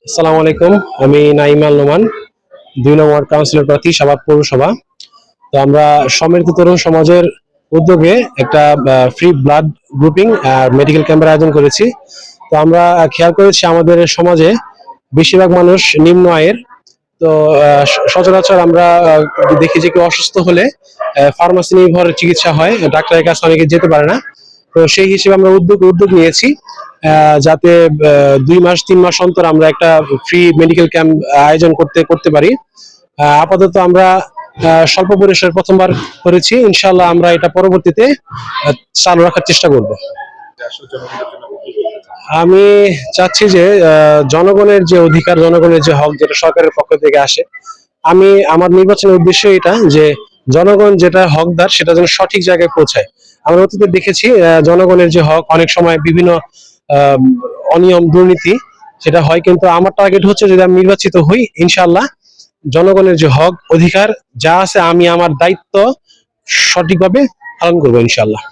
আসসালামু আলাইকুম। আমি নাইম আল নোমান, ২ নং ওয়ার্ড কাউন্সিলর প্রার্থী, সাভার পৌরসভা। তো আমরা সম্মিলিত তরুণ সমাজের উদ্যোগে একটা ফ্রি ব্লাড গ্রুপিং আর মেডিকেল ক্যাম্পের আয়োজন করেছি। তো আমরা খেয়াল করেছি আমাদের সমাজে বেশিরভাগ মানুষ নিম্ন আয়ের। তো সচরাচর আমরা দেখি যে কেউ অসুস্থ হলে ফার্মাসি নির্ভর চিকিৎসা হয়, ডাক্তারের কাছে অনেকে যেতে পারে না। তো সেই হিসেবে আমরা উদ্যোগ নিয়েছি যাতে ২ মাস ৩ মাস অন্তর আমরা একটা ফ্রি মেডিকেল ক্যাম্প আয়োজন করতে পারি। আপাতত আমরা স্বল্প পরিসরে প্রথমবার করেছি, ইনশাল্লাহ আমরা এটা পরবর্তীতে চালু রাখার চেষ্টা করব। আমি চাচ্ছি যে জনগণের যে অধিকার, জনগণের যে হক, যেটা সরকারের পক্ষ থেকে আসে, আমি আমার নির্বাচনের উদ্দেশ্য এটা যে জনগণ যেটা হকদার সেটা যেন সঠিক জায়গায় পৌঁছায়। আমরা অতীতে দেখেছি জনগণের যে হক অনেক সময় বিভিন্ন আহ, অনিয়ম দুর্নীতি সেটা হয়, কিন্তু আমার টার্গেট হচ্ছে যদি আমি নির্বাচিত হই, ইনশাল্লাহ জনগণের যে হক অধিকার যা আছে আমি আমার দায়িত্ব সঠিকভাবে পালন করবো ইনশাল্লাহ।